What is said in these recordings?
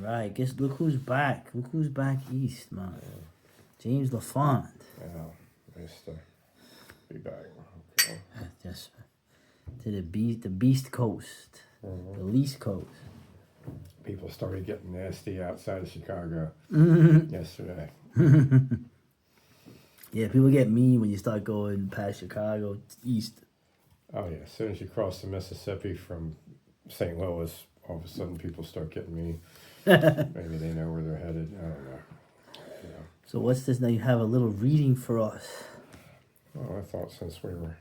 right, guess look who's back. Look who's back east, man. James LaFond. Yeah, nice to be back. Okay. Yes, to the Beast Coast, the least coast. People started getting nasty outside of Chicago yesterday. Yeah, people get mean when you start going past Chicago east. Oh yeah, as soon as you cross the Mississippi from St. Louis, all of a sudden people start getting mean. Maybe they know where they're headed. I don't know. Yeah. So what's this now? You have a little reading for us. Well, I thought since we were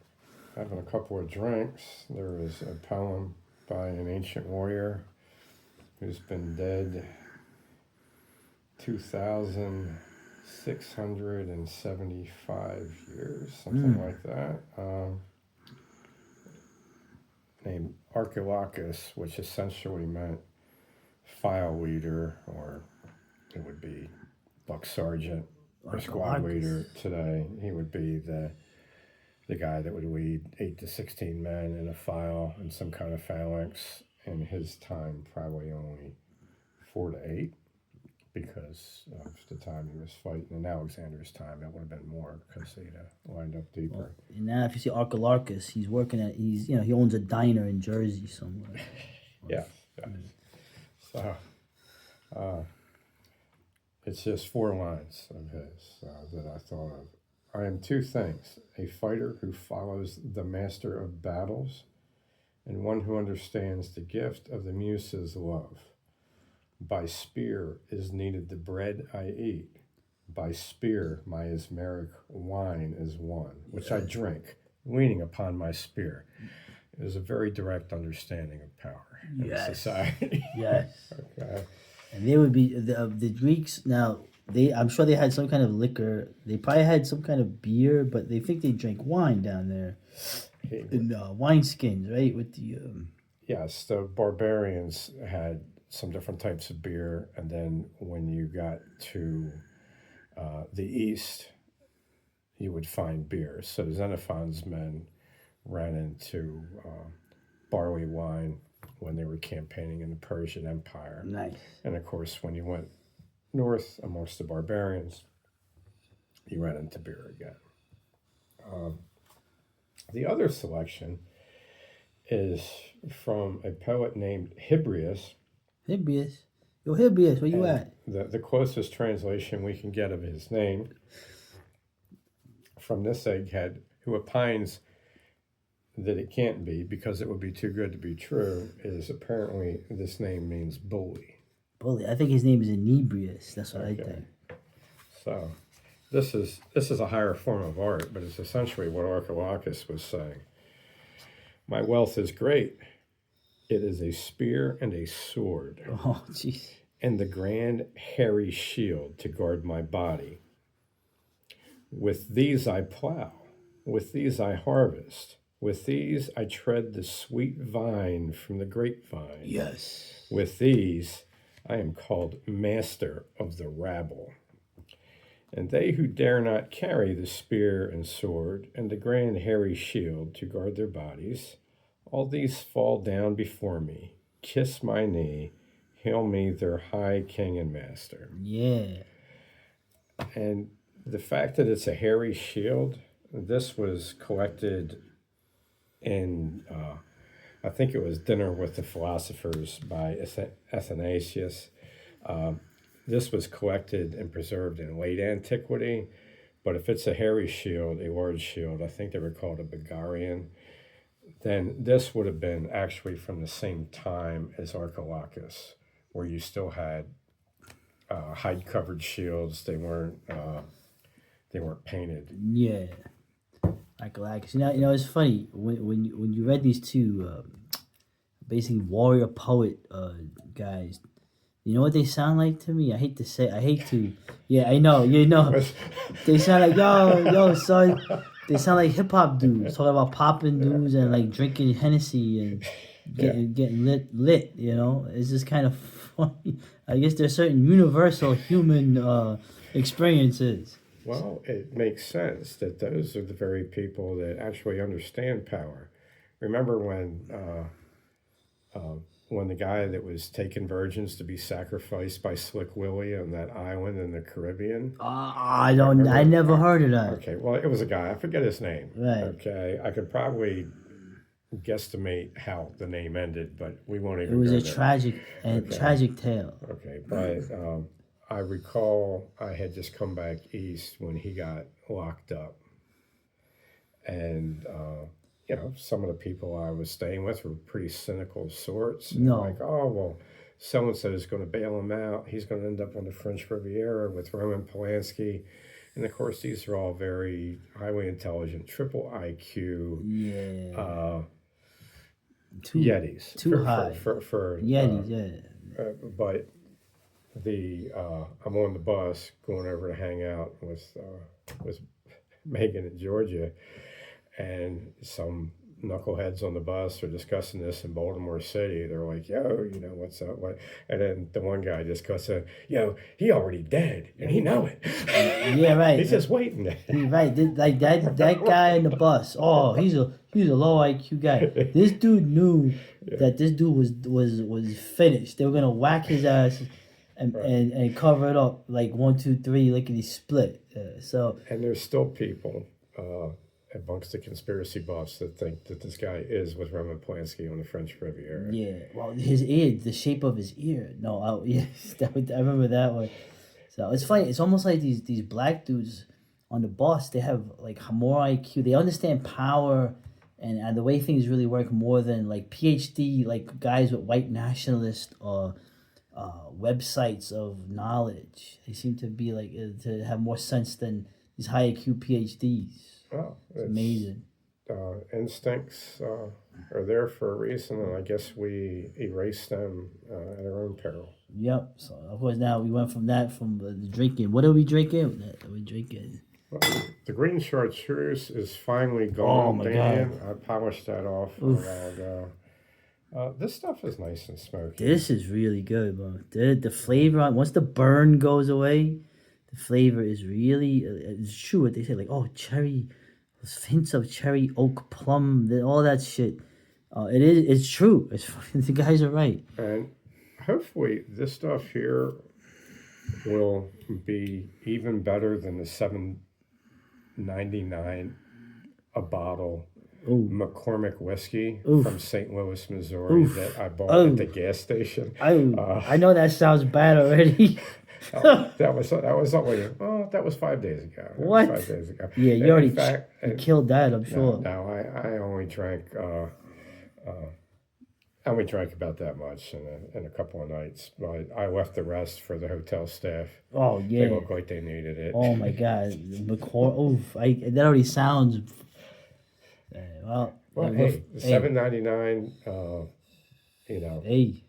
having a couple of drinks, there was a poem by an ancient warrior who's been dead 2,675 years, something like that. Named Archilochus, which essentially meant file leader, or it would be buck sergeant or squad leader today. He would be the guy that would lead 8 to 16 men in a file in some kind of phalanx. In his time, probably only 4 to 8, because of the time he was fighting. In Alexander's time, it would have been more because they lined up deeper. Well, and now, if you see Archilarchus, he owns a diner in Jersey somewhere. Yeah. So, it's just 4 lines of his that I thought of. I am 2 things: a fighter who follows the master of battles, and one who understands the gift of the muse's love. By spear is needed the bread I eat. By spear my Ismeric wine is won, which I drink, leaning upon my spear. It is a very direct understanding of power in society. Yes. Okay. And they would be the Greeks. Now I'm sure they had some kind of liquor. They probably had some kind of beer, but they think they drank wine down there. In wine skins, right? With the yes, the barbarians had some different types of beer, and then when you got to the east, you would find beer. So Xenophon's men ran into barley wine when they were campaigning in the Persian Empire. Nice. And of course, when you went north amongst the barbarians, you ran into beer again. The other selection is from a poet named Hibrius. Hibrius? Yo, Hibrius, where you at? The closest translation we can get of his name from this egghead, who opines that it can't be because it would be too good to be true, is apparently this name means bully. Bully. I think his name is Inebrius. That's what I think. So this is a higher form of art, but it's essentially what Archilochus was saying. My wealth is great. It is a spear and a sword. Oh, jeez. And the grand hairy shield to guard my body. With these I plow. With these I harvest. With these I tread the sweet vine from the grapevine. Yes. With these I am called master of the rabble. And they who dare not carry the spear and sword and the grand hairy shield to guard their bodies, all these fall down before me, kiss my knee, hail me their high king and master. Yeah. And the fact that it's a hairy shield, this was collected in, I think it was Dinner with the Philosophers by Athanasius. This was collected and preserved in late antiquity, but if it's a hairy shield, a large shield, I think they were called a Megarian, then this would have been actually from the same time as Archilochus, where you still had hide-covered shields. They weren't painted. Yeah. Archilochus. You know, it's funny when you read these two, basically warrior poet guys. You know what they sound like to me? I hate to. Yeah, I know. You know, they sound like yo, son. They sound like hip hop dudes talking about popping dudes and like drinking Hennessy and getting lit. You know, it's just kind of funny. I guess there's certain universal human experiences. Well, it makes sense that those are the very people that actually understand power. Remember when when the guy that was taking virgins to be sacrificed by Slick Willie on that island in the Caribbean. I don't. I never heard of that. Okay, well, it was a guy. I forget his name. Right. Okay, I could probably guesstimate how the name ended, but we won't even. It was go a there. tragic tale. Okay, but I recall I had just come back east when he got locked up, and some of the people I was staying with were pretty cynical sorts. No. Like, oh well, so and so is going to bail him out. He's going to end up on the French Riviera with Roman Polanski. And of course, these are all very highly intelligent, triple IQ. Yeah. Yetis. Too high. For Yetis, but I'm on the bus going over to hang out with Megan in Georgia, and some knuckleheads on the bus are discussing this in Baltimore City. They're like, "Yo, what's up?" What? And then the one guy just goes, "Yo, he already dead, and he know it." Yeah, right. He's just waiting. Right, like that guy in the bus. Oh, he's a low IQ guy. This dude knew that this dude was finished. They were gonna whack his ass and cover it up like 1, 2, 3, lickety split. And there's still people amongst the conspiracy buffs that think that this guy is with Roman Polanski on the French Riviera. Yeah, well, his ear, the shape of his ear. No, yes, I remember that one. So it's funny. It's almost like these black dudes on the bus. They have like more IQ. They understand power and the way things really work more than like PhD like guys with white nationalist websites of knowledge. They seem to be like to have more sense than these high IQ PhDs. Oh, it's amazing. Instincts are there for a reason, and I guess we erase them at our own peril. Yep. So of course now we went from the drinking. What are we drinking? We're drinking. Well, the green chartreuse is finally gone. Oh my God. I polished that off a while ago. This stuff is nice and smoky. This is really good, bro. The flavor once the burn goes away, the flavor is really it's true what they say, like cherry, hints of cherry, oak, plum, all that shit. It's true. The guys are right. And hopefully this stuff here will be even better than the $7.99 a bottle McCormick whiskey from St. Louis, Missouri that I bought at the gas station. I know that sounds bad already. that was only that was 5 days ago. What? 5 days ago. Yeah, you already killed that. I'm sure. No, I only drank. I only drank about that much in a couple of nights, but I left the rest for the hotel staff. Oh yeah, they looked like they needed it. Oh my God, that already sounds. Hey, $7.99. Hey.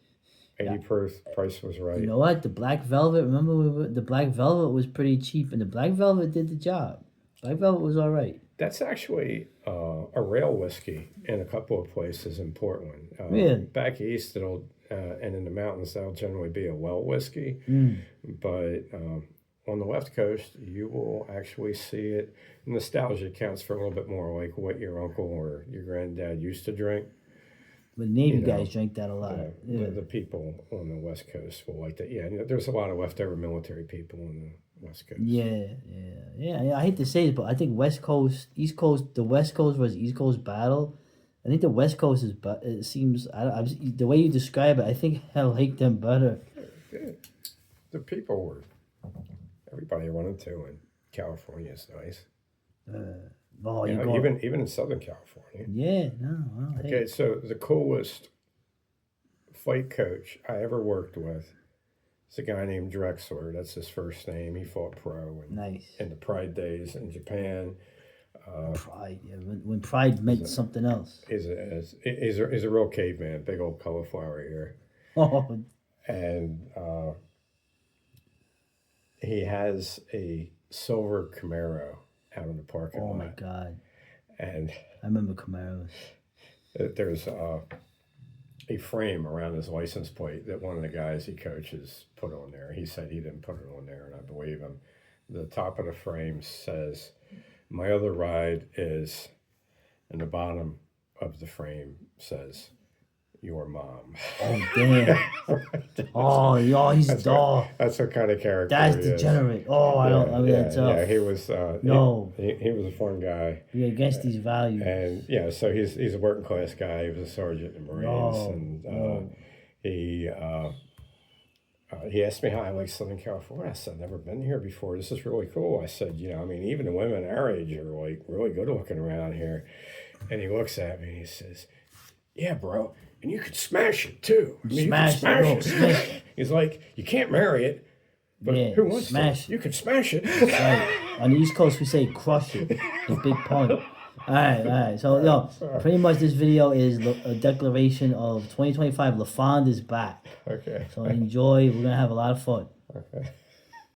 80 proof price was right. You know what? The Black Velvet. Remember, the Black Velvet was pretty cheap, and the Black Velvet did the job. Black Velvet was all right. That's actually a rail whiskey in a couple of places in Portland. Really? Back east, and in the mountains, that'll generally be a well whiskey. But on the West Coast, you will actually see it. Nostalgia counts for a little bit more, like what your uncle or your granddad used to drink. The Navy guys drank that a lot. The people on the West Coast will like that. Yeah, there's a lot of leftover military people on the West Coast. Yeah. I hate to say it, but I think West Coast, East Coast, the West Coast versus East Coast battle. I think the West Coast is, but it seems the way you describe it, I think I like them better. The people were everybody I wanted to, and California is nice. Even in Southern California. Yeah, no. Okay, so the coolest fight coach I ever worked with is a guy named Drexler. That's his first name. He fought pro in the Pride days in Japan. Pride, yeah. When Pride meant something else. He's a real caveman, big old cauliflower ear. Oh. And he has a silver Camaro out in the parking lot. Oh my God! And I remember Camaros. There's a frame around his license plate that one of the guys he coaches put on there. He said he didn't put it on there, and I believe him. The top of the frame says, "My other ride is," and the bottom of the frame says, your mom. Oh damn. Oh, yo, he's That's dog. that's what kind of character That's he is. degenerate. Oh, I don't. I mean, yeah, that's yeah. He was no. he was a fun guy, Be against these values. and so he's a working class guy. He was a sergeant in the Marines, No, and no. he asked me how I like Southern California. I said, never been here before. This is really cool. I said, I mean, even the women our age are like really good looking around here. And he looks at me and he says, yeah, bro, and you could smash it too. I mean, Smash you could it, smash it. He's like, you can't marry it, but Yeah, who wants smash to? You can smash it. Right. On the East Coast, we say crush it. The big pun. All right. So, pretty much this video is a declaration of 2025. LaFond is back. Okay. So enjoy. We're gonna have a lot of fun. Okay.